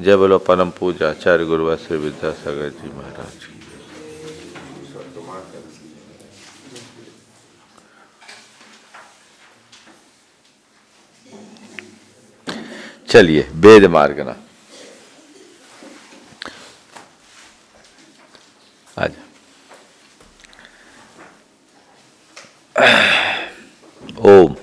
जय बोलो परम पूजा आचार्य गुरुवर श्री विद्यासागर जी महाराज की। चलिए वेद मार्गना आज ओम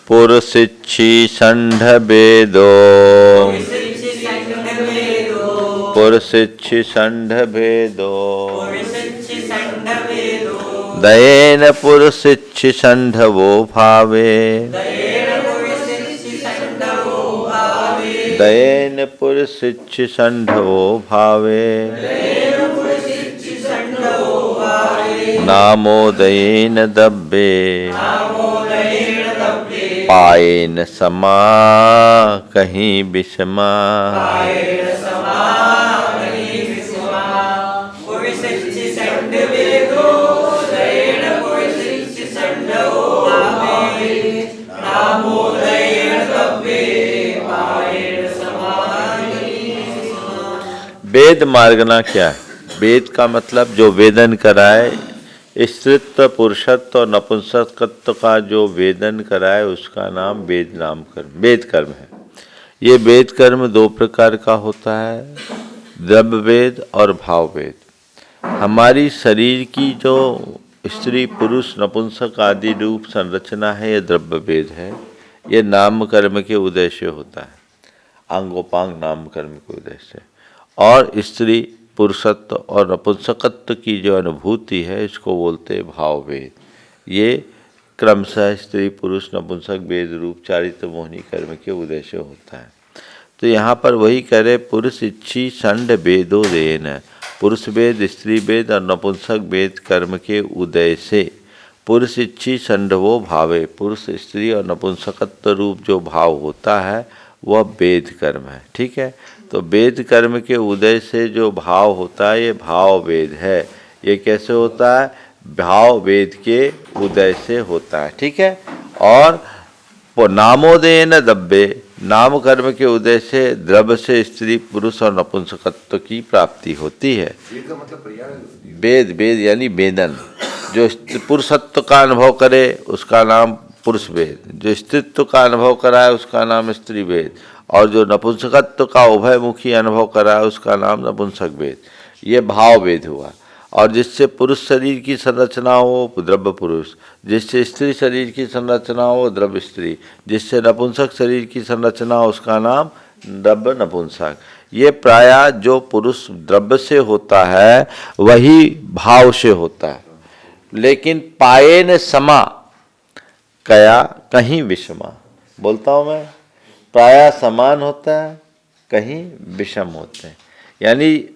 पुरुषिक्षि षण्ड वेदो पुरुषिक्षि षण्ड वेदो दयेन पुरुषिक्षि षण्डवो भावे दयेन पुरुषिक्षि षण्डवो भावे नामोदयेन दब्बे पायेन समा कहीं विषमा वेद मार्गना क्या है? वेद का मतलब जो वेदन कराए, स्त्रीत्व पुरुषत्व और नपुंसकत्व का जो वेदन कराए उसका नाम वेद नाम कर्म वेद कर्म है। ये वेद कर्म दो प्रकार का होता है, द्रव्य वेद और भाव वेद। हमारी शरीर की जो स्त्री पुरुष नपुंसक आदि रूप संरचना है, ये द्रव्य वेद है। ये नाम कर्म के उदय से होता है, अंगोपांग नाम कर्म के उदय से। और स्त्री पुरुषत्व और नपुंसकत्व की जो अनुभूति है, इसको बोलते हैं भाव वेद। ये क्रमशः स्त्री पुरुष नपुंसक वेद रूप चारित्र मोहिनी कर्म के उदय से होता है। तो यहाँ पर वही कह रहे, पुरुष इच्छी षण्ड वेदो देन, पुरुष वेद स्त्री वेद और नपुंसक वेद कर्म के उदय से पुरुष इच्छी षण्डवो भावे, पुरुष स्त्री और नपुंसकत्व रूप जो भाव होता है वह वेद कर्म है। ठीक है, तो वेद कर्म के उदय से जो भाव होता है ये भाव वेद है। ये कैसे होता है? भाव वेद के उदय से होता है। ठीक है, और नामोदय न दब्बे, नाम कर्म के उदय से द्रव्य से स्त्री पुरुष और नपुंसकत्व की प्राप्ति होती है। वेद वेद यानी वेदन, जो पुरुषत्व का अनुभव करे उसका नाम पुरुष वेद, जो स्त्रीत्व का अनुभव कराए उसका नाम स्त्री वेद, और जो नपुंसकत्व का उभयमुखी अनुभव कराए उसका नाम नपुंसक वेद। ये भाव वेद हुआ। और जिससे पुरुष शरीर की संरचना हो द्रव्य पुरुष, जिससे स्त्री शरीर की संरचना हो द्रव्य स्त्री, जिससे नपुंसक शरीर की संरचना हो उसका नाम द्रव्य नपुंसक। ये प्रायः जो पुरुष द्रव्य से होता है वही भाव से होता है, लेकिन पायेन समा कया कहीं विषमा, बोलता हूँ मैं, प्रायः समान होता है, कहीं विषम होते हैं। यानी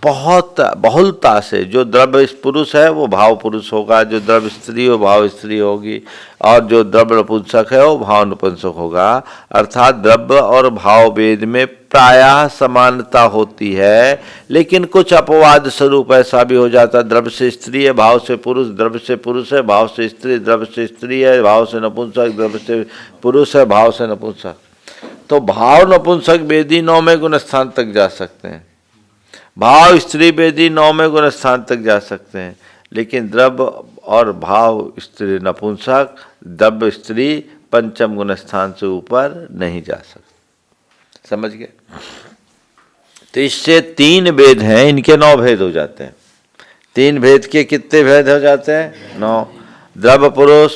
बहुत बहुलता से जो द्रव्य पुरुष है वो भाव पुरुष होगा, जो द्रव्य स्त्री हो भाव स्त्री होगी, और जो द्रव्य नपुंसक है वो भाव नपुंसक होगा। अर्थात द्रव्य और भाव वेद में प्रायः समानता होती है, लेकिन कुछ अपवाद स्वरूप ऐसा भी हो जाता है, द्रव्य से स्त्री है भाव से पुरुष, द्रव्य से पुरुष है भाव से स्त्री, द्रव्य से स्त्री है भाव से नपुंसक, द्रव्य से पुरुष है भाव से नपुंसक। तो भाव नपुंसक वेदी 9वें गुण स्थान तक जा सकते हैं, भाव स्त्री वेदी 9वें गुण स्थान तक जा सकते हैं, लेकिन द्रव्य और भाव स्त्री नपुंसक, द्रव्य स्त्री 5म गुण स्थान से ऊपर नहीं जा सकते। समझ गए? तो इससे 3 वेद हैं, इनके 9 भेद हो जाते हैं। 3 भेद के कितने भेद हो जाते हैं? 9। द्रव्य पुरुष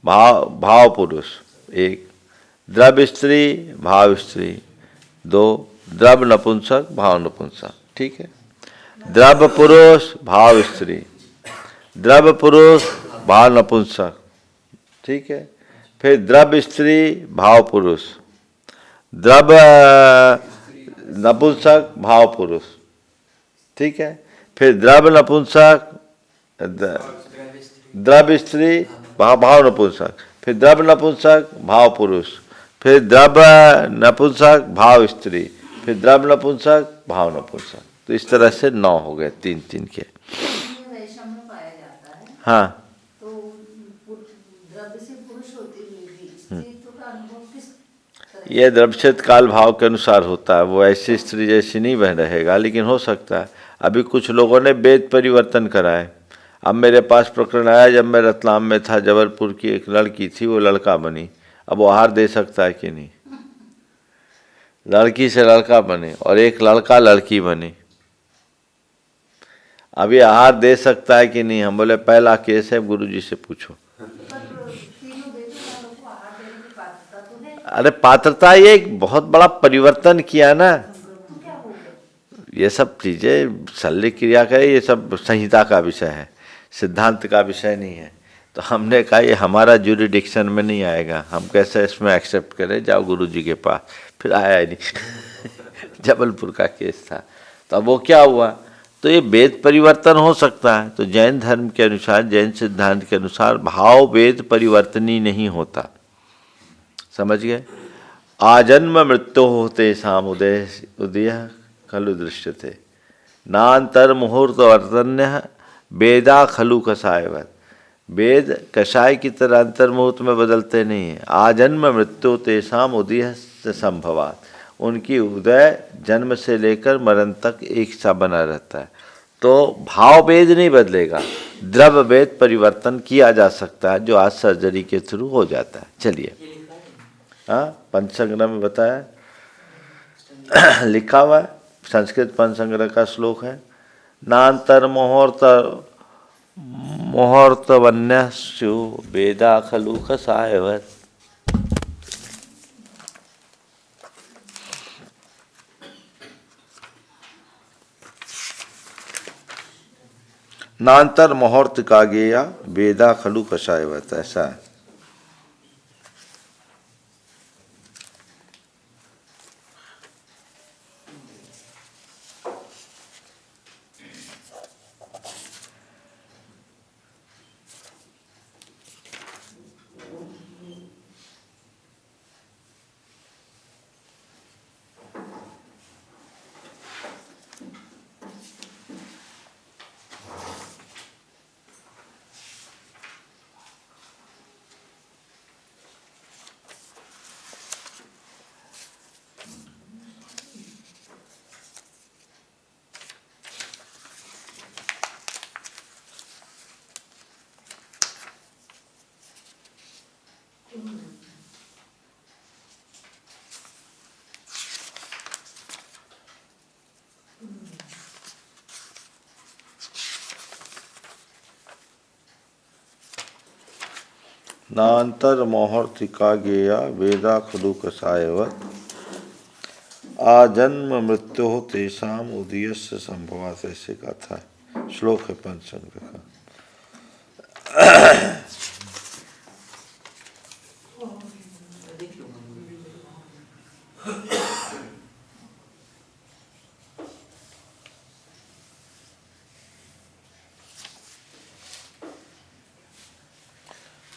भाव पुरुष 1, द्रव्य स्त्री भाव स्त्री 2, द्रव्य नपुंसक भाव नपुंसक। ठीक है, द्रव्य पुरुष भाव स्त्री, द्रव्य पुरुष भाव नपुंसक। ठीक है, फिर द्रव्य स्त्री भाव पुरुष, द्रव्य नपुंसक भाव पुरुष। ठीक है, फिर द्रव्य नपुंसक द्रव्य स्त्री भाव नपुंसक, फिर द्रव्य नपुंसक भाव पुरुष, फिर द्रव्य नपुंसक भाव स्त्री, फिर द्रव्य नपुंसक भाव नपुंसक। तो इस तरह से 9 हो गए, 3-3 के। हाँ, तो द्रव्य से पुरुष होते हुए भी अनुभव किस तरह? ये द्रव्यच्छेद काल भाव के अनुसार होता है। वो ऐसी स्त्री जैसी नहीं बह रहेगा, लेकिन हो सकता है। अभी कुछ लोगों ने वेद परिवर्तन करा है। अब मेरे पास प्रकरण आया, जब मैं रतलाम में था, जबलपुर की एक लड़की थी, वो लड़का बनी। अब वो आहार दे सकता है कि नहीं? लड़की से लड़का बने और एक लड़का लड़की बने, अभी आहार दे सकता है कि नहीं? हम बोले पहला केस है, गुरुजी से पूछो। पर तीनों देवी वालों को आहार देने की पात्रता तो है, अरे पात्रता, ये एक बहुत बड़ा परिवर्तन किया ना। तो क्या हो गया? ये सब चीजें शल्य क्रिया का, ये सब संहिता का विषय है, सिद्धांत का विषय नहीं है। तो हमने कहा ये हमारा ज्यूरिडिक्शन में नहीं आएगा, हम कैसे इसमें एक्सेप्ट करें, जाओ गुरुजी के पास। फिर आया ही नहीं। जबलपुर का केस था। तो अब वो क्या हुआ, तो ये वेद परिवर्तन हो सकता है। तो जैन धर्म के अनुसार, जैन सिद्धांत के अनुसार भाव वेद परिवर्तनी नहीं होता, समझ गए? आजन्म मृत्यु होते शाम उदय उदय खलु दृश्य थे, नान्तर मुहूर्त वर्तन्य वेदा खलु कषायवत। वेद कषाय की तरह अंतर मुहूर्त में बदलते नहीं है। आजन्म मृत्यु तेषाम उदय संभवात, उनकी उदय जन्म से लेकर मरण तक एक सा बना रहता है। तो भाव वेद नहीं बदलेगा, द्रव्य वेद परिवर्तन किया जा सकता है, जो आज सर्जरी के थ्रू हो जाता है। चलिए, हाँ, पंचसंग्रह में बताया, लिखा हुआ है, संस्कृत पंचसंग्रह का श्लोक है। नान्तर मुहूर्त वन्यस्यु वेदा खलु कषायवत। नान्तर मुहूर्त का गेया वेदा खलु कषायवत, ऐसा है। नान्तर मुहूर्तिका गेया वेदा खलु कषायवत, आजन्म मृत्यु तेषाम उदयस्य संभवात्, ऐसे का था श्लोक है पंचसंग्रह का।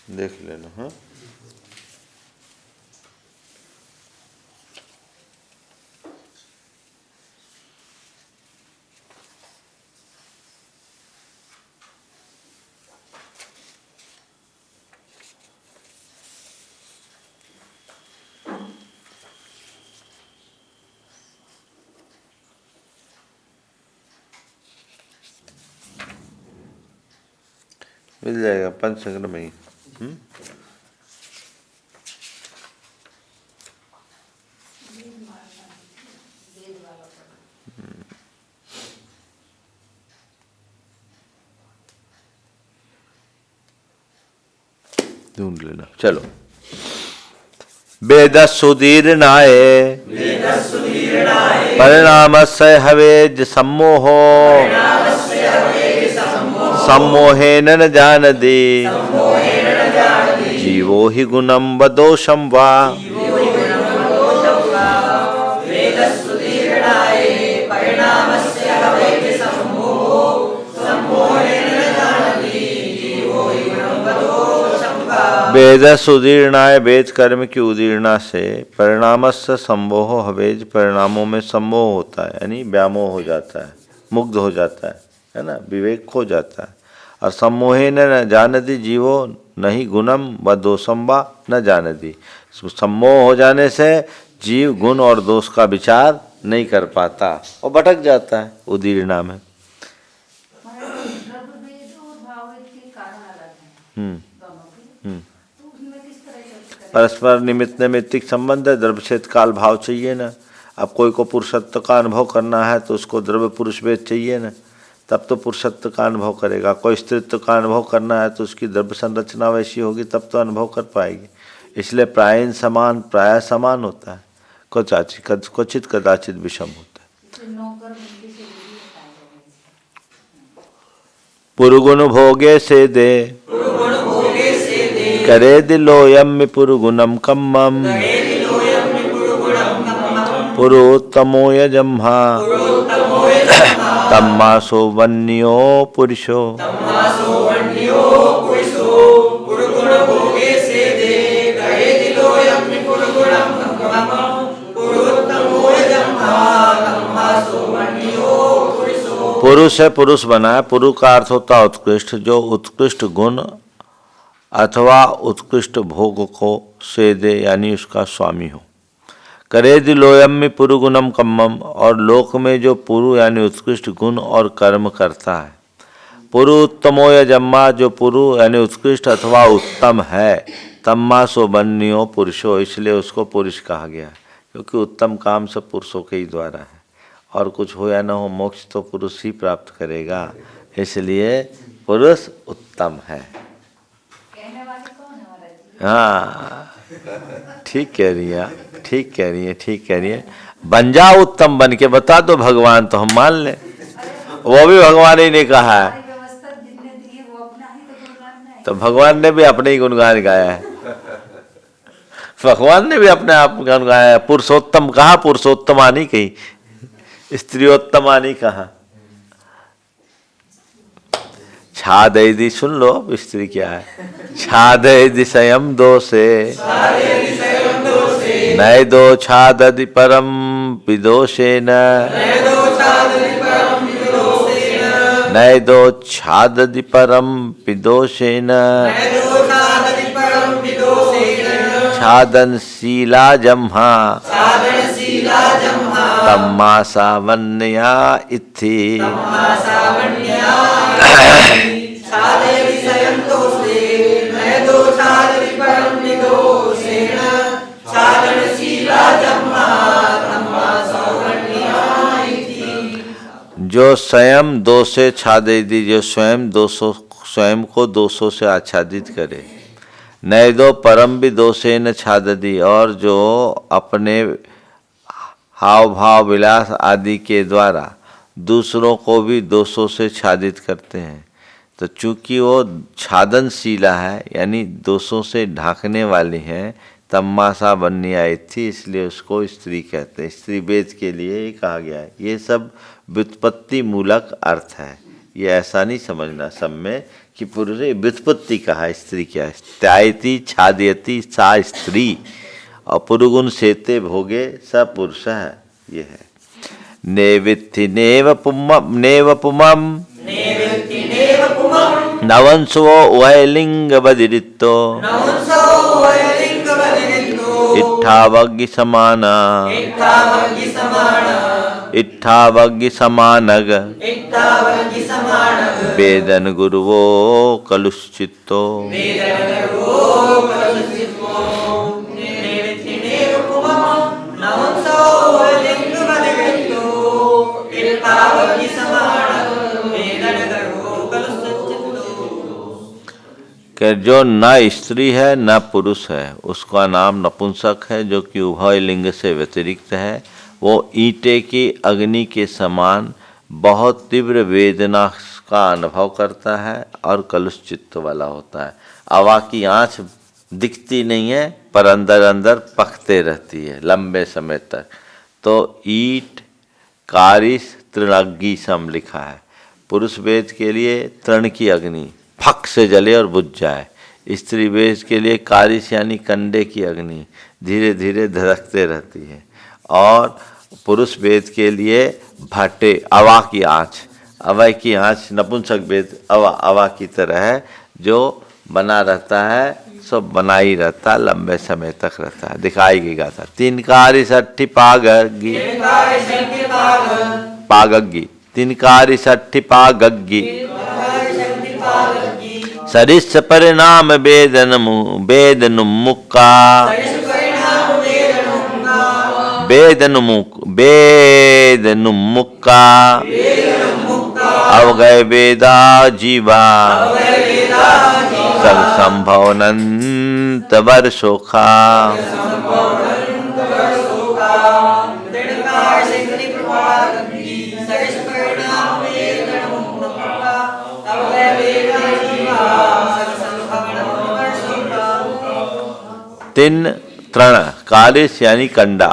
देख लेना। हाँ, मिल जाएगा पंचसंग्रह में ही। ढूंढ लेना। चलो, वेद सुदीर्णाय परिणामस्य हवेज सम्मोहो सम्मोहेन न जानति जीवो हि गुणं व दोषं वा। वेद सुदीर्णाय, वेद कर्म की उदीर्णा से परिणामस्य संमोह हवेज, परिणामों में सम्मोह होता है, यानी व्यामोह हो जाता है, मुग्ध हो जाता है ना, विवेक खो जाता है। और सम्मोहे न जानति जीवो नहीं गुणम व दोषम व न जानति। सम्मोह हो जाने से जीव गुण और दोष का विचार नहीं कर पाता और भटक जाता है, उदीर्णा में। महाराज द्रव्यभेद और भावभेद के कारण अलग हैं दोनों के, तो उसमें किस तरह चर्चा करें? परस्पर निमित्त नैमित्तिक संबंध है, द्रव्य क्षेत्र काल भाव चाहिए ना। अब कोई को पुरुषत्व का अनुभव करना है तो उसको द्रव्य पुरुष भेद चाहिए ना, तब तो पुरुषत्व का अनुभव करेगा। कोई स्त्रीत्व का अनुभव करना है तो उसकी द्रव्य संरचना वैसी होगी तब तो अनुभव कर पाएगी। इसलिए प्रायः समान होता है, क्वचित कदाचित विषम होता है। नौकर बंदी से भी बताया पुरुगुण भोगे से दे करे दिलोयम पुरुगुणम कम्मम पुरोत्तमो यजम्हा तम्मासो वन्यो पुरुषो। पुरुष है, पुरुष बना है। पुरु का अर्थ होता है उत्कृष्ट, जो उत्कृष्ट गुण अथवा उत्कृष्ट भोग को से दे यानी उसका स्वामी हो। करे दिलोयम में पुरु गुणम कम्मम, और लोक में जो पुरु यानी उत्कृष्ट गुण और कर्म करता है। पुरु उत्तमो यजम्मा, जो पुरु यानी उत्कृष्ट अथवा उत्तम है। तम्मा सो बन्यो पुरुषो, इसलिए उसको पुरुष कहा गया, क्योंकि उत्तम काम सब पुरुषों के ही द्वारा है। और कुछ हो या न हो मोक्ष तो पुरुष ही प्राप्त करेगा, इसलिए पुरुष उत्तम है। कहने वाले कौन है महाराज जी? हाँ ठीक कह रही है, ठीक कह रही है, ठीक कह रही है। बन जाओ उत्तम, बन के बता दो भगवान तो हम मान लें। वो भी भगवान ही ने कहा है, सारी व्यवस्था जिसने दी है वो अपना ही तो गुणगान है। तो भगवान ने भी अपने ही गुणगान गाया है। भगवान ने भी अपने आप गुण गाया है। पुरुषोत्तम कहा, पुरुषोत्तमा नहीं कही, स्त्रियोत्तमा नहीं कहा। छादयदि, सुन लो अब स्त्री क्या है। छादयदि स्वयं दोषे नय दो छाददि परम विदोषेन, नय दो छाददि परम विदोषेन, छादनशीला जम्हा तम्मा सावन्या इत्थि। जो स्वयं दोषे छादेदी, जो स्वयं को दोषों से आच्छादित करे। नय दो परम भी दोषे न छाददी, और जो अपने हाव भाव विलास आदि के द्वारा दूसरों को भी दोषों से छादित करते हैं। तो चूंकि वो छादनशीला है यानी दोषों से ढांकने वाली है, तम्मासा बननी आई थी, इसलिए उसको स्त्री कहते हैं। स्त्री वेद के लिए कहा गया है। ये सब व्युत्पत्ति मूलक अर्थ है, ये ऐसा नहीं समझना सब में कि पुरुष। व्युत्पत्ति कहा स्त्री क्या है। त्यायति छादयति सा स्त्री, और पुरुगुण सेते भोगे स पुरुष है, ये है। नेवित्थि नेव पुमम नवंसो वैलिंग बदिरितो इट्ठावग्गि समाना इट्ठावग्गि समानग वेदन गुरुवो कलुश्चित्तो। कि जो न स्त्री है न पुरुष है उसका नाम नपुंसक है, जो कि उभय लिंग से व्यतिरिक्त है। वो ईंटे की अग्नि के समान बहुत तीव्र वेदना का अनुभव करता है और कलुष चित्त वाला होता है। हवा की आँच दिखती नहीं है पर अंदर अंदर पकते रहती है लंबे समय तक। तो ईट कारिस तृणग्नि सम लिखा है। पुरुष वेद के लिए तृण की अग्नि फक से जले और बुझ जाए। स्त्री वेद के लिए कारिस यानी कंडे की अग्नि धीरे धीरे धड़कते रहती है। और पुरुष वेद के लिए भट्टे हवा की आँच अवय की आँच नपुंसक वेद अवा की तरह है, जो बना रहता है, सब बना ही रहता, लंबे समय तक रहता है, दिखाई गई था। 3 कारी 60 पागगी, 3 कारी 60 पागगी, सरिस परिणाम वेदन मुक्का, वेदन मुक्का, अवगय वेदा जीवा, सग संभवनंत वर्षोखा। तीन तृण कालिस यानी कंडा,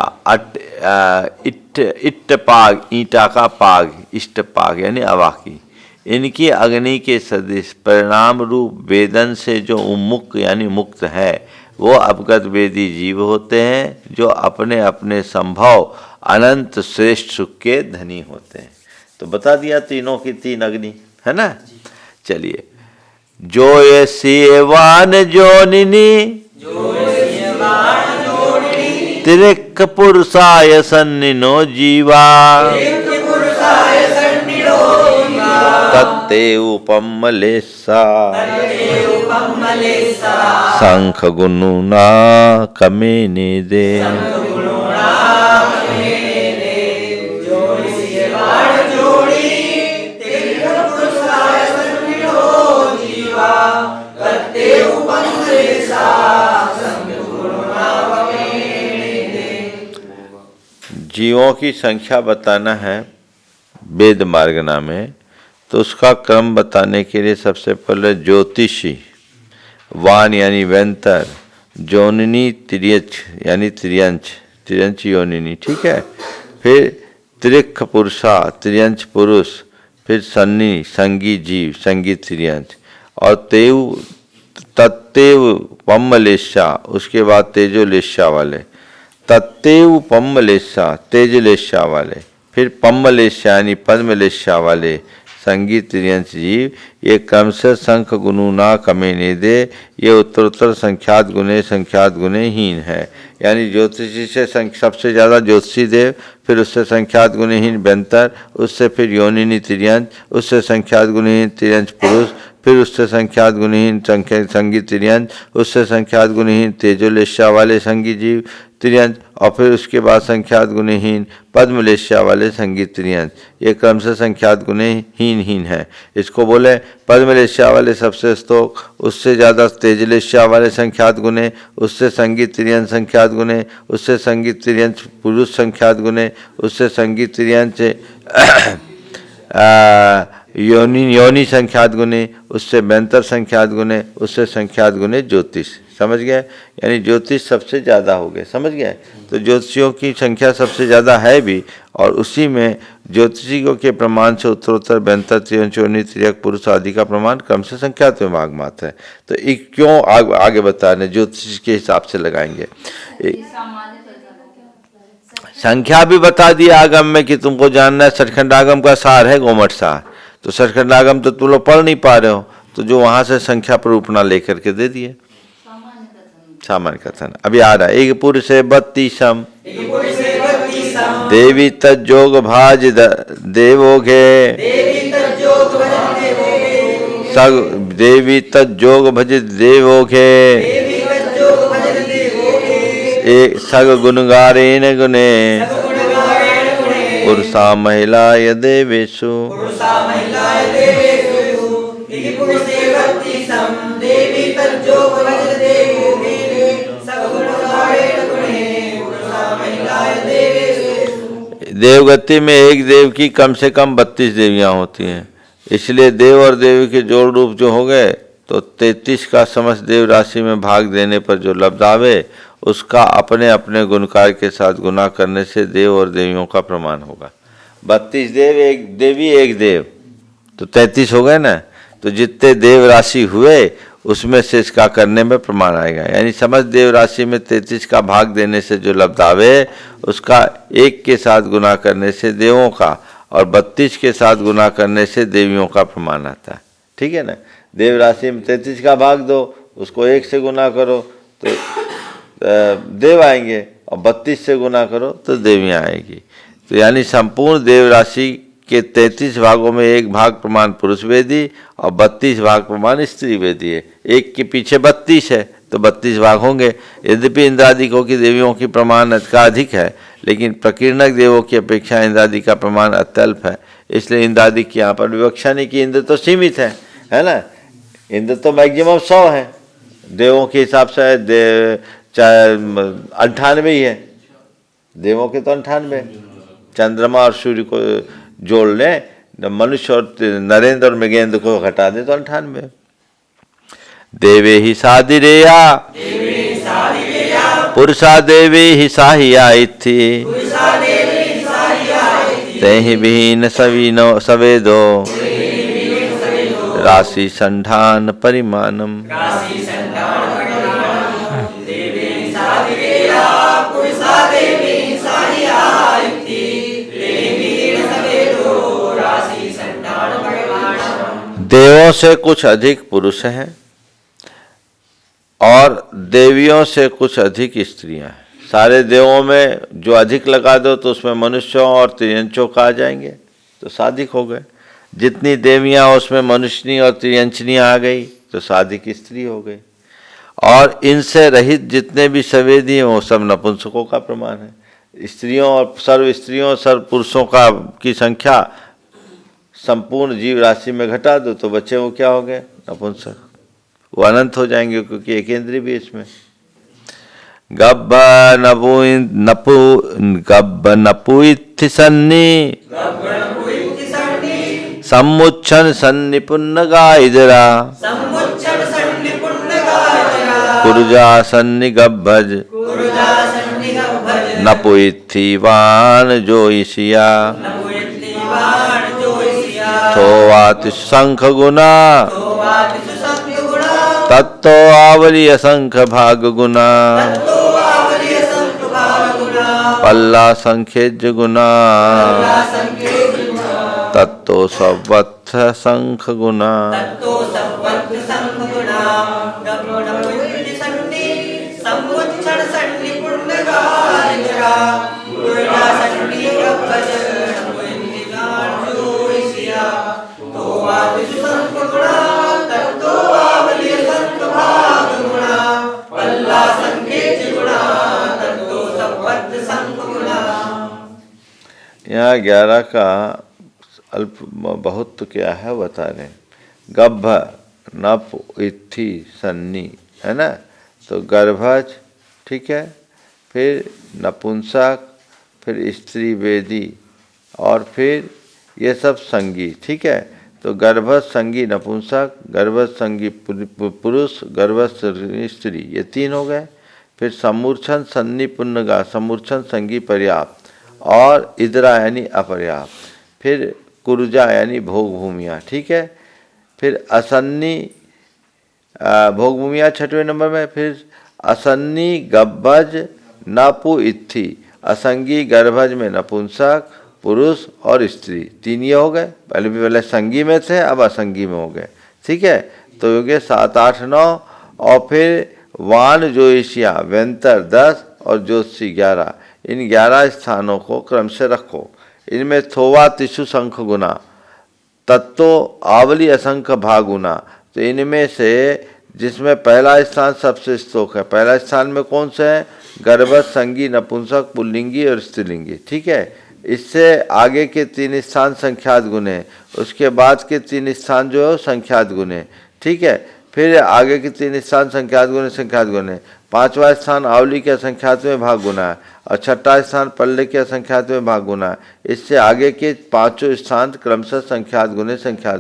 इट्ट पाग ईंटा का पाग, इष्ट पाग यानी अवाकी, इनकी अग्नि के सदृश परिणाम रूप वेदन से जो उन्मुक्त यानी मुक्त है, वो अपगत वेदी जीव होते हैं, जो अपने अपने संभव अनंत श्रेष्ठ सुख के धनी होते हैं। तो बता दिया तीनों की 3 अग्नि है ना। चलिए, जो ये सेवान जोनिनी तिरिक पुरुषाय सन्निनो जीवा, तत्ते उपमलेसा, शंख गुनुना कमेने दे। जीवों की संख्या बताना है वेद मार्गना में, तो उसका क्रम बताने के लिए सबसे पहले ज्योतिषी, वान यानी वेंतर, जोनिनी तिर्यच यानी त्रियंच योनिनी, ठीक है। फिर त्रिक पुरुषा, त्रियंच पुरुष, फिर सन्नी संगी जीव, संगी त्रियंच, और तेव तत्तेव पम्मलेशा, उसके बाद तेजोलेशा वाले, तत्तेव पम्मलेशा तेजलेशा वाले, फिर पम्मलेशा यानी पद्मलेशा वाले संगीत त्रियंश जीव। ये क्रम से शंख गुनुना कमेने दे, ये उत्तरोत्तर संख्यात गुणे हीन है, यानी ज्योतिषी से सबसे ज़्यादा ज्योतिषी देव, फिर उससे संख्यात गुणहीन बेंतर, उससे फिर योनिनी त्रियंश, उससे संख्यात गुणहीन त्रियंश पुरुष, फिर उससे संख्यात गुणहीन संगीत त्रियंश, उससे संख्यात गुणहीन तेजोलेशा वाले संगी जीव त्रियंश, और फिर उसके बाद संख्यात गुणहीन पद्मलेशा वाले संगीत त्रियंश। ये क्रम से संख्यात गुणहीन है। इसको बोले पद्मलेशा वाले सबसे स्तोक, उससे ज़्यादा तेजलेशा वाले संख्यात गुणे, उससे संगीत त्रियंश संख्यात गुणे, उससे संगीत त्रियंश पुरुष संख्यात गुणे, उससे संगीत त्रियंश योनि संख्यात गुणे, उससे बेंतर संख्यात गुणे, उससे संख्यात गुणे ज्योतिष। समझ गए? यानी ज्योतिष सबसे ज़्यादा हो गए। समझ गए? तो ज्योतिषियों की संख्या सबसे ज़्यादा है भी, और उसी में ज्योतिषियों के प्रमाण से उत्तरोत्तर बेंतर त्रियंश योनि त्रियक पुरुष आदि का प्रमाण क्रम से संख्यात में भाग मात्र है। तो एक क्यों आगे बता रहे, ज्योतिष के हिसाब से लगाएंगे। संख्या भी बता दिया आगम में कि तुमको जानना है, सचखंड आगम का सार है गोमठ सार। तो सचखंड आगम तो तुम लोग पढ़ नहीं पा रहे हो, तो जो वहां से संख्या प्ररूपणा लेकर के दे दिए सामान्य कथन। अभी आ रहा है, एक पुरुष 32 देवी तज्जोग भाज देवोगे, सग देवी तज्जोग भज देवोगे, एक सग गुणगारेण गुणे पुरुषा महिलाय देवेषु। देवगति में एक देव की कम से कम 32 देवियां होती हैं, इसलिए देव और देवी के जोड़ रूप जो हो गए, तो 33 का समस्त देव राशि में भाग देने पर जो लब्ध आवे, उसका अपने अपने गुणकार के साथ गुना करने से देव और देवियों का प्रमाण होगा। 32 देव एक देवी एक देव, तो 33 हो गए ना। तो जितने देव राशि हुए उसमें से इसका करने में प्रमाण आएगा, यानी समस्त देव राशि में 33 का भाग देने से जो लब्ध आवे, उसका एक के साथ गुना करने से देवों का और 32 के साथ गुना करने से देवियों का प्रमाण आता है। ठीक है ना, देव राशि में 33 का भाग दो, उसको 1 से गुना करो तो देव आएंगे, और 32 से गुना करो तो देवियाँ आएगी। तो यानी संपूर्ण देव राशि के 33 भागों में 1 भाग प्रमाण पुरुष वेदी और 32 भाग प्रमाण स्त्री वेदी है। 1 के पीछे 32 है तो 32 भाग होंगे। यद्यपि इंद्रादिकों की देवियों की प्रमाण का अधिक है, लेकिन प्रकीर्णक देवों की अपेक्षा इंद्रादि का प्रमाण अत्यल्प है, इसलिए इंद्रादि की यहाँ पर विवक्षा नहीं की। इंद्र तो सीमित है ना, इंद्र तो मैक्सिमम 100 है, देवों के हिसाब से चाहे 98 ही है, देवों के तो 98, चंद्रमा और सूर्य को जोड़ लें, मनुष्य और नरेंद्र और मृगेंद्र को घटा दे तो 98। देवे ही साधिरेया पुरुषा देवी ही साहिया इत्थि तेहि विहीन सवेदो राशि संधान परिमाणम। देवों से कुछ अधिक पुरुष हैं और देवियों से कुछ अधिक स्त्रियां हैं। सारे देवों में जो अधिक लगा दो तो उसमें मनुष्यों और त्रियंचों का आ जाएंगे तो साधिक हो गए। जितनी देवियां उसमें मनुष्यनी और त्रियंचनी आ गई तो साधिक स्त्री हो गई। और इनसे रहित जितने भी सवेदी हैं वो सब नपुंसकों का प्रमाण है। स्त्रियों और सर्व स्त्रियों सर्व पुरुषों की संख्या संपूर्ण जीव राशि में घटा दो तो बच्चे वो क्या हो गए, नपुंसक। वो अनंत हो जाएंगे क्योंकि एक इंद्रिय भी इसमें। गब्ब नपुइत्थि सन्नि सम्मुच्छन सन्निपुन्न गाइदरा कुरुजा सन्नि गब्भज नपुइत्थि वान जोइसिया थोवाति शंख गुना तत्तो आवली असंख भाग गुना पल्ला संखेज गुना तत्तो सवत्थ संख गुना। यहाँ 11 का अल्प बहुत तो क्या है बता रहे। गब्भ नप इत्थि सन्नी है ना, तो गर्भज ठीक है, फिर नपुंसक, फिर स्त्री वेदी और फिर ये सब संगी ठीक है। तो गर्भज संगी नपुंसक, गर्भज संगी पुरुष, गर्भज स्त्री, ये 3 हो गए। फिर समूर्छन सन्नी पुण्यगा, समूर्छन संगी पर्याप्त और इदरा यानी अपर्याप्त, फिर कुरुजा यानी भोग भूमिया ठीक है। फिर असन्नी भोग भूमिया 6वें नंबर में। फिर असन्नी गब्भज नपु इत्थि, असंगी गर्भज में नपुंसक, पुरुष और स्त्री, 3 ये हो गए। पहले संगी में थे अब असंगी में हो गए ठीक है। तो हो गए 7, 8, 9 और फिर वान जोइशिया व्यंतर 10 और ज्योतिषी 11। इन 11 स्थानों को क्रम से रखो। इनमें थोवा तिषु शंख गुना तत्तो आवली असंख्य भाग गुना। तो इनमें से जिसमें पहला स्थान सबसे स्तोक है, पहला स्थान में कौन से है, गर्भज संगी नपुंसक पुल्लिंगी और स्त्रीलिंगी ठीक है। इससे आगे के 3 स्थान संख्यात गुण है, उसके बाद के 3 स्थान जो है संख्यात गुण है ठीक है। फिर आगे के 3 स्थान संख्यात गुण है। 5वां स्थान आवली के असंख्यात में भाग गुना है और 6ठा स्थान पल्ले के असंख्यात में भाग गुना है। इससे आगे के 5 स्थान क्रमशः संख्यात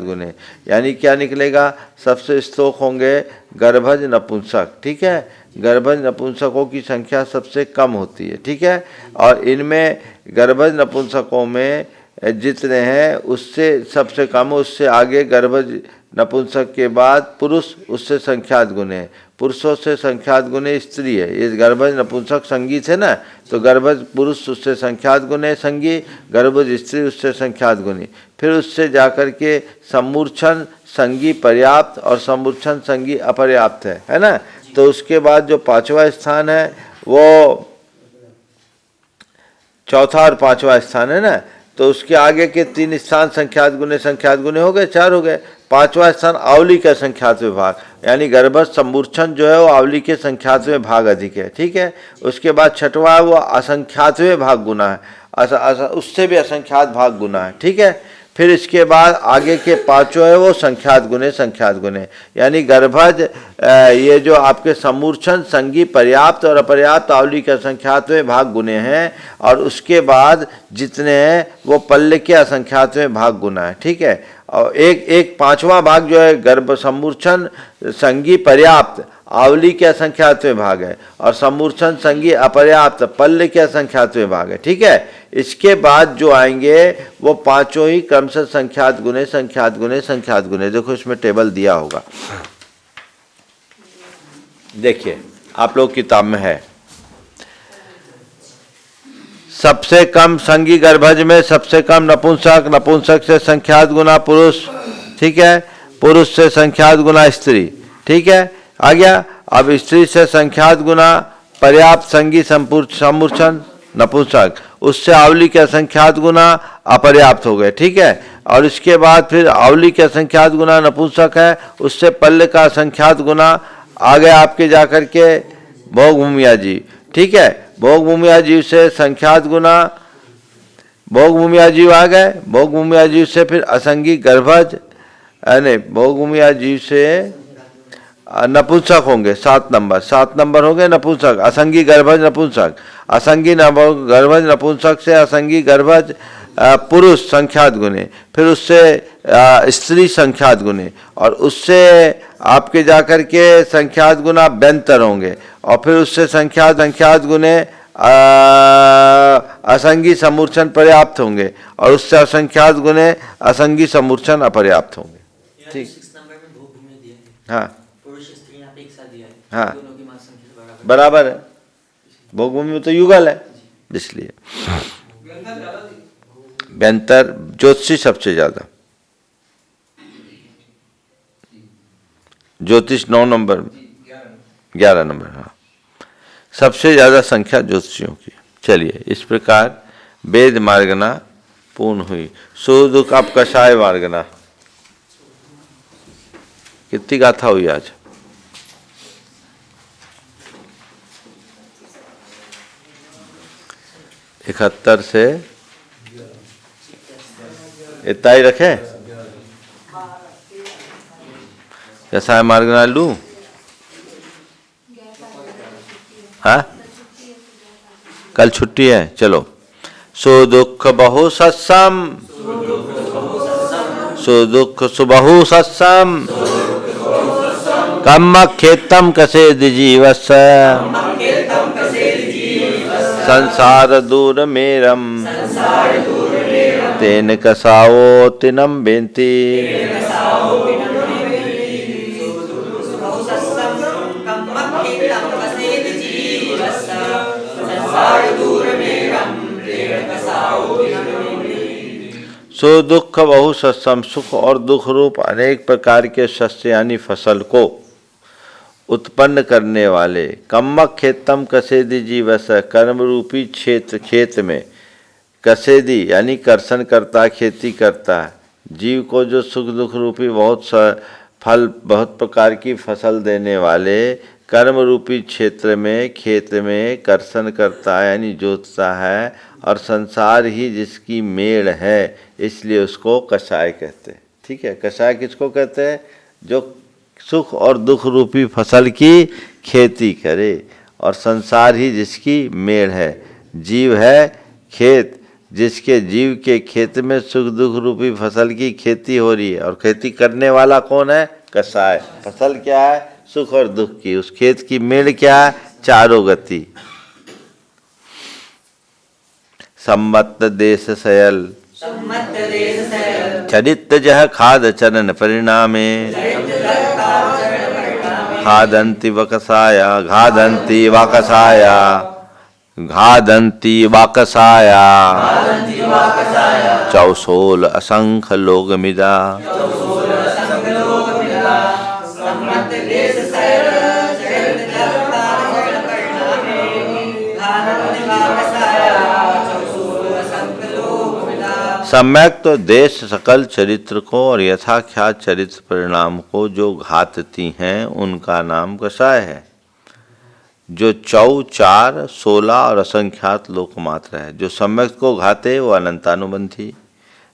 गुने। यानी क्या निकलेगा, सबसे स्तोक होंगे गर्भज नपुंसक ठीक है। गर्भज नपुंसकों की संख्या सबसे कम होती है ठीक है। और इनमें गर्भज नपुंसकों में जितने हैं उससे सबसे कम, उससे आगे गर्भज नपुंसक के बाद पुरुष, उससे संख्यात गुने है। पुरुषों से संख्यात गुने स्त्री है। ये गर्भज नपुंसक संगी थे ना, तो गर्भज पुरुष उससे संख्यात गुने संगी, गर्भज स्त्री उससे संख्यात गुनी। फिर उससे जाकर के सम्मूर्छन संगी पर्याप्त और सम्मूर्छन संगी अपर्याप्त है ना। तो उसके बाद जो पांचवा स्थान है वो चौथा और पांचवा स्थान है ना, तो उसके आगे के 3 स्थान संख्यात गुने हो गए, 4 हो गए। पांचवा स्थान आवली का संख्यात विभाग, यानी गर्भज सम्मूर्छन जो है वो आवली के संख्यातवें भाग अधिक है, ठीक है। उसके बाद छठवा है वो असंख्यातवें भाग गुना है, उससे भी असंख्यात भाग गुना है, ठीक है। फिर इसके बाद आगे के पांचों है वो संख्यात गुने, यानी गर्भज ये जो आपके सम्मूर्छन संगी पर्याप्त और अपर्याप्त आवली के असंख्यातवें भाग गुने हैं, और उसके बाद जितने हैं वो पल्ले के असंख्यातवें भाग गुना है, ठीक है। और एक पांचवा भाग जो है गर्भ सम्मूर्छन संगी पर्याप्त आवली के असंख्यातवें भाग है, और सम्मूर्छन संगी अपर्याप्त पल्ले के असंख्यातवें भाग है, ठीक है। इसके बाद जो आएंगे वो पांचों ही क्रम से संख्यात गुने। देखो इसमें टेबल दिया होगा, देखिए आप लोग किताब में है। सबसे कम संगी गर्भज में सबसे कम नपुंसक से संख्यात गुना पुरुष, ठीक है। पुरुष से संख्यात गुना स्त्री, ठीक है। आ गया। अब स्त्री से संख्यात गुना पर्याप्त संगी सम्मूर्छन नपुंसक, उससे आवली के असंख्यात गुना अपर्याप्त हो गए, ठीक है। और इसके बाद फिर आवली के असंख्यात गुना नपुंसक है, उससे पल्ले का असंख्यात गुना आ गया आपके जाकर के भोग भूमिया जी, ठीक है। भोग भूमिया जीव से संख्यात गुना, भोग भूमिया जीव आ गए। भोग भूमिया जीव से फिर असंगी गर्भज, नहीं भोग भूमिया जीव से नपुंसक होंगे 7 नंबर हो गए नपुंसक, असंगी गर्भज नपुंसक, असंगी गर्भज नपुंसक से असंगी गर्भज पुरुष संख्यात गुने, फिर उससे स्त्री संख्यात गुने, और उससे आपके जाकर के संख्यात गुना व्यंतर होंगे, और फिर उससे संख्यात गुने असंगी सम्मूर्छन पर्याप्त होंगे, और उससे असंख्यात गुने असंगी सम्मूर्छन अपर्याप्त होंगे, ठीक। हाँ हाँ बराबर है, भोग भूमि में तो युगल है, इसलिए व्यंतर ज्योतिषी सबसे ज्यादा, ज्योतिष 9 नंबर 11 नंबर, हाँ सबसे ज्यादा संख्या ज्योतिषियों की। चलिए इस प्रकार वेद मार्गना पूर्ण हुई। सुदुख अब कषाय मार्गना कितनी गाथा हुई आज? 71 से इतना ही रखे। कषाय मार्गना लू? हाँ कल छुट्टी है, चलो। सुदुख बहु सत्सम, सुदुख सुबहु सत्सम, कम्म खेतम कसेद जीवस, संसार दूर मेरम, तेन कसाओ तिनम बेंती। सो दुख बहु सत्सम, सुख और दुख रूप अनेक प्रकार के शस्य यानी फसल को उत्पन्न करने वाले, कम्मक खेतम कसेदी जीवस, कर्म रूपी क्षेत्र खेत में कसेदी यानी कर्षण करता खेती करता जीव को जो सुख दुख रूपी बहुत बहुत प्रकार की फसल देने वाले कर्म रूपी क्षेत्र में खेत में कर्षण करता है यानी जोतता है, और संसार ही जिसकी मेड़ है इसलिए उसको कषाय कहते हैं, ठीक है। कषाय किसको कहते हैं? जो सुख और दुख रूपी फसल की खेती करे, और संसार ही जिसकी मेड़ है। जीव है खेत, जिसके जीव के खेत में सुख दुख रूपी फसल की खेती हो रही है, और खेती करने वाला कौन है? कषाय। फसल क्या है? सुख और दुख की। उस खेत की मेड़ क्या है? चारों गति। सम्मत देश सयल, चरित्र जह खाद चरण परिणामे खादंती वकसाया घादंती वाकसाया घादंती वाकसाया चौसोल असंख्य लोग मिदा सम्यक तो देश सकल चरित्र को और यथाख्यात चरित्र परिणाम को जो घातती हैं उनका नाम कसाय है। जो 4, 16 और असंख्यात लोकमात्र है। जो सम्यक को घाते वह अनंतानुबंधी,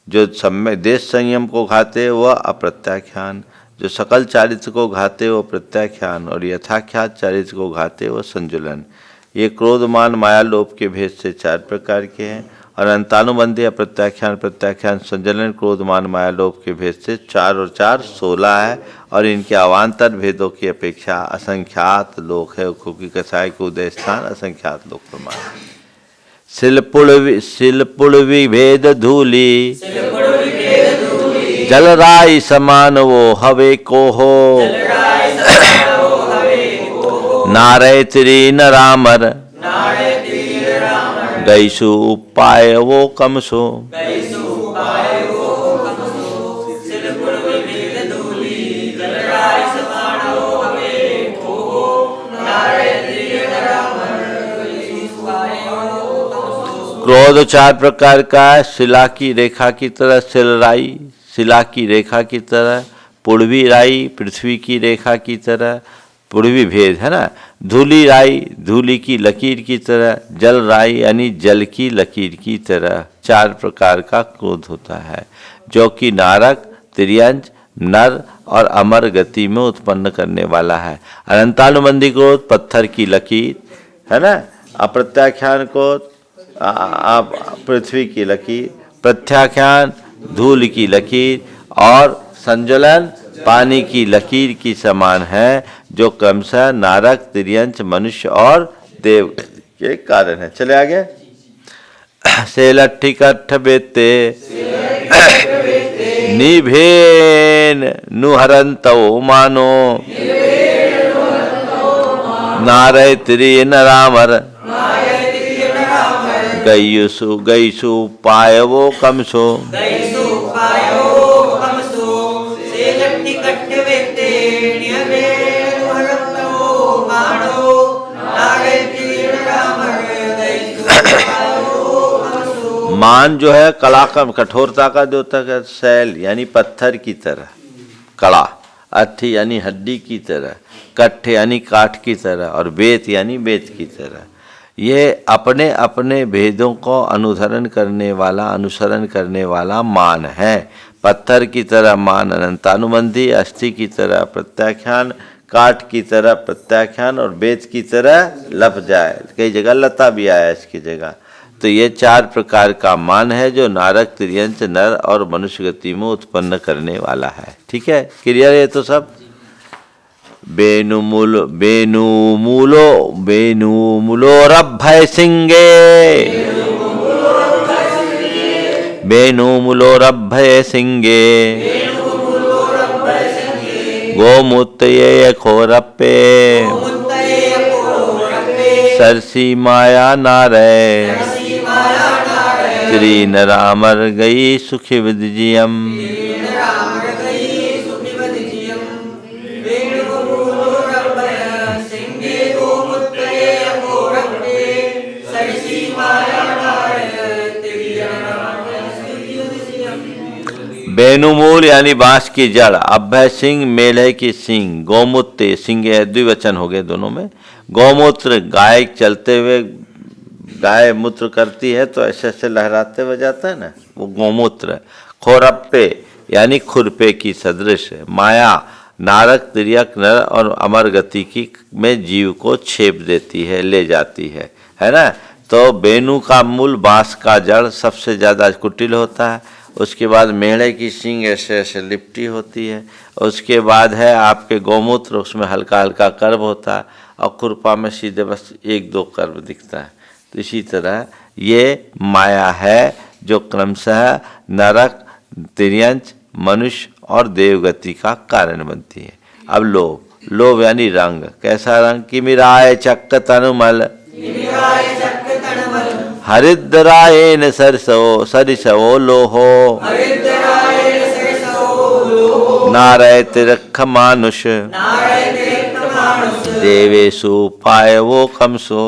जो सम्यक देश संयम को घाते वह अप्रत्याख्यान, जो सकल चारित्र को घाते वह प्रत्याख्यान और यथाख्यात चारित्र को घाते वह संजुलन। ये क्रोधमान माया लोभ के भेद से 4 प्रकार के हैं और अनंतानुबंधी अप्रत्याख्यान प्रत्याख्यान संजलन क्रोधमान माया लोभ के भेद से 4 और 4 16 है और इनके अवान्तर भेदों की अपेक्षा असंख्यात लोक है क्योंकि कसाय के उदय स्थान असंख्यात लोक प्रमाण। शिलपुड़ विभेद धूली जलराई समान वो हवे को हो नारय त्री न रामर गैसु उपाय वो कमसो। क्रोध 4 प्रकार का है। शिला की रेखा की तरह शिलराई, शिला की रेखा की तरह, पूर्वी राई पृथ्वी की रेखा की तरह, पूर्वी भेद है ना, धूली राई धूली की लकीर की तरह, जल राई यानी जल की लकीर की तरह 4 प्रकार का क्रोध होता है जो कि नारक तिर्यंच नर और अमर गति में उत्पन्न करने वाला है। अनंतानुबंधी क्रोध पत्थर की लकीर है ना, अप्रत्याख्यान क्रोध पृथ्वी की लकीर, प्रत्याख्यान धूल की लकीर और संजलन पानी की लकीर की समान है जो क्रमशः नारक तिर्यंच मनुष्य और देव के कारण है। चले आगे। से लट्ठी कट्ठ बेते निभेन नुहरंतो मानो नारय त्रिय न रामर गईसु पायवो कमसो। मान जो है कला का कठोरता का देवता का, शैल यानी पत्थर की तरह, कड़ा अर्थी यानी हड्डी की तरह, कट्ठ यानी काठ की तरह और बेत यानी बेत की तरह। ये अपने अपने भेदों को अनुसरण करने वाला मान है। पत्थर की तरह मान अनंतानुबंधी, अस्थि की तरह प्रत्याख्यान, काठ की तरह प्रत्याख्यान और बेत की तरह लप जाए, कई जगह लता भी आया इसकी जगह। तो ये 4 प्रकार का मान है जो नारक तिर्यंच नर और मनुष्य गति में उत्पन्न करने वाला है। ठीक है, क्लियर है तो सब। बेनुमूलोरभय सिंगे बेनुमूलोरभय सिंगे गोमूत्रये खोरप्पे सरसी माया नारय त्रीन रामर गई सुखी विदजियम। बेनुमूल यानी बांस की जड़, अभय सिंह मेढे की सिंग, गौमूत्र सिंह द्विवचन हो गए दोनों में। गौमूत्र गाय चलते हुए गाय मूत्र करती है तो ऐसे ऐसे लहराते हुए जाता है ना, वो गौमूत्र। खोरप्पे यानी खुरपे की सदृश, माया नारक तिर्यक नर और अमर गति की में जीव को छेप देती है, ले जाती है ना। तो बेनु का मूल बांस का जड़ सबसे ज़्यादा कुटिल होता है, उसके बाद मेढ़े की सींग ऐसे ऐसे लिपटी होती है, उसके बाद है आपके गौमूत्र, उसमें हल्का हल्का कर्व होता है और खुरपा में सीधे बस 1-2 कर्व दिखता है। तो इसी तरह ये माया है जो क्रमशः नरक, तिर्यंच, मनुष्य और देवगति का कारण बनती है। अब लोभ, लोभ यानी रंग। कैसा रंग? किमिराय चक्क तनुमल हरिद्रायेन सरिसवो लोहो नारयतिरख मानुष देवेषु पायवो कमसो।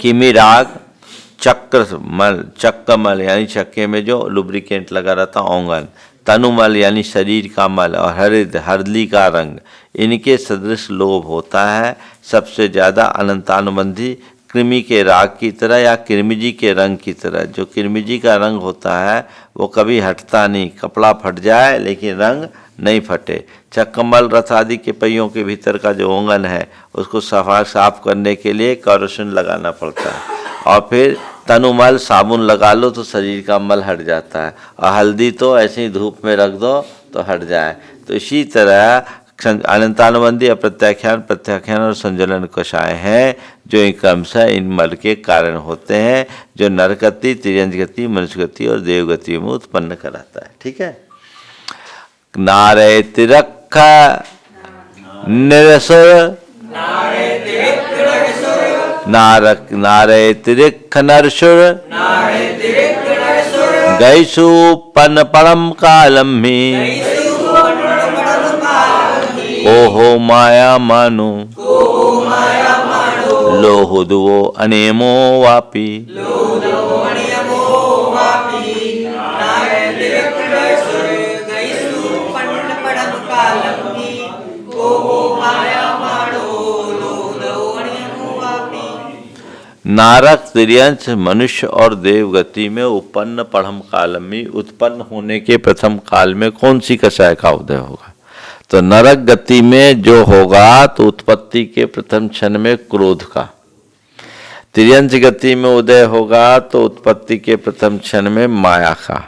किमिराग चक्रमल, चक्रमल यानी चक्के में जो लुब्रिकेंट लगा रहता ओंगन, तनुमल यानी शरीर का मल, और हरिद हरली का रंग, इनके सदृश लोभ होता है। सबसे ज़्यादा अनंतानुबंधी कृमि के राग की तरह या किरमिजी के रंग की तरह। जो किरमिजी का रंग होता है वो कभी हटता नहीं, कपड़ा फट जाए लेकिन रंग नहीं फटे। चक्कमल रथ आदि के पहियों के भीतर का जो ओंगन है उसको साफ करने के लिए केरोसिन लगाना पड़ता है, और फिर तनुमल साबुन लगा लो तो शरीर का मल हट जाता है, और हल्दी तो ऐसे ही धूप में रख दो तो हट जाए। तो इसी तरह अनंतानुबंधी, अप्रत्याख्यान, प्रत्याख्यान और संजलन कषाय हैं जो इन क्रमशः इन मल के कारण होते हैं, जो नरगति, तिर्यंच गति, मनुष्य गति और देवगति में उत्पन्न कराता है। ठीक है। नारे तिरक्ष निरसुर नारे तिरक्ष नरसुर गैसु पन परम कालम में ओहो माया मानु लोहुदुओ अनेमो वापी। नारक, तिर्यंच, मनुष्य और देवगति में उत्पन्न पढ़म काल में, उत्पन्न होने के प्रथम काल में कौन सी कषाय का उदय होगा? तो नरक गति में जो होगा तो उत्पत्ति के प्रथम क्षण में क्रोध का। तिर्यंच गति में उदय होगा तो उत्पत्ति के प्रथम क्षण में माया का।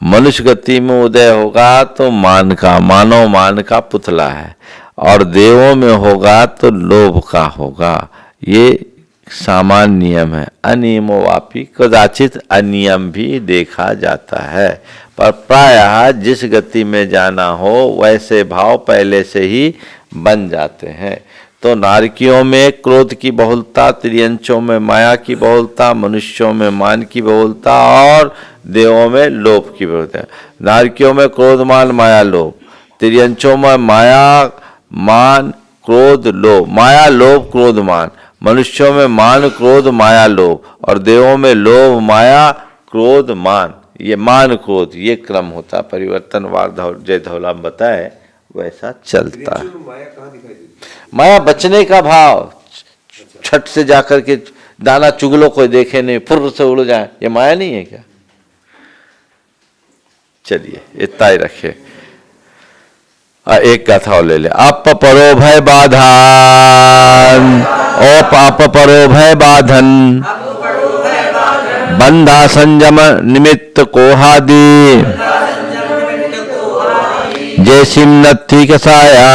मनुष्य गति में उदय होगा तो मान का, मानव मान का पुतला है, और देवों में होगा तो लोभ का होगा। ये सामान्य नियम है। अनियमोवापी, कदाचित अनियम भी देखा जाता है, पर प्रायः जिस गति में जाना हो वैसे भाव पहले से ही बन जाते हैं। तो नारकियों में क्रोध की बहुलता, तिर्यंचों में माया की बहुलता, मनुष्यों में मान की बहुलता और देवों में लोभ की बहुलता। नारकियों में क्रोध, मान, माया, लोभ। तिर्यंचों में माया, मान, क्रोध, लोभ। माया, लोभ, क्रोध, मान। मनुष्यों में मान, क्रोध, माया, लोभ, और देवों में लोभ, माया, क्रोध, मान। ये मान क्रोध ये क्रम होता। परिवर्तनवाद जय धौलाम बताए वैसा चलता है। माया बचने का भाव, छठ से जाकर के दाना चुगलो कोई देखे नहीं, फुर्र से उड़ जाए, ये माया नहीं है क्या? चलिए इतना ही रखे। एक कथा और ले ले। आप परो भय बाधान, ओ पाप परो भय बाधन, बंधा संयम निमित्त कोहादी, जैसी नथी कसाया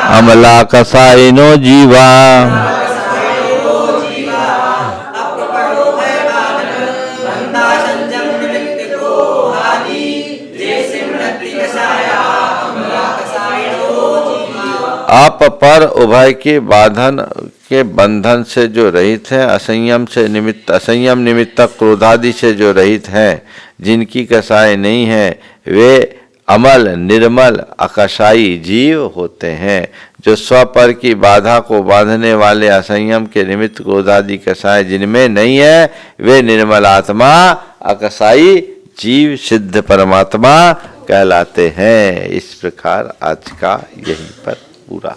अमला कसाइनो जीवा। आप पर उभय के बाधन के बंधन से जो रहित हैं, असंयम से निमित्त, असंयम निमित्त क्रोधादि से जो रहित हैं, जिनकी कसाई नहीं है, वे अमल, निर्मल, अकसाई जीव होते हैं। जो स्वपर की बाधा को बांधने वाले असंयम के निमित्त क्रोधादि कसाई जिनमें नहीं है, वे निर्मल आत्मा, अकसाई जीव, सिद्ध परमात्मा कहलाते हैं। इस प्रकार आज का यहीं पर पूरा।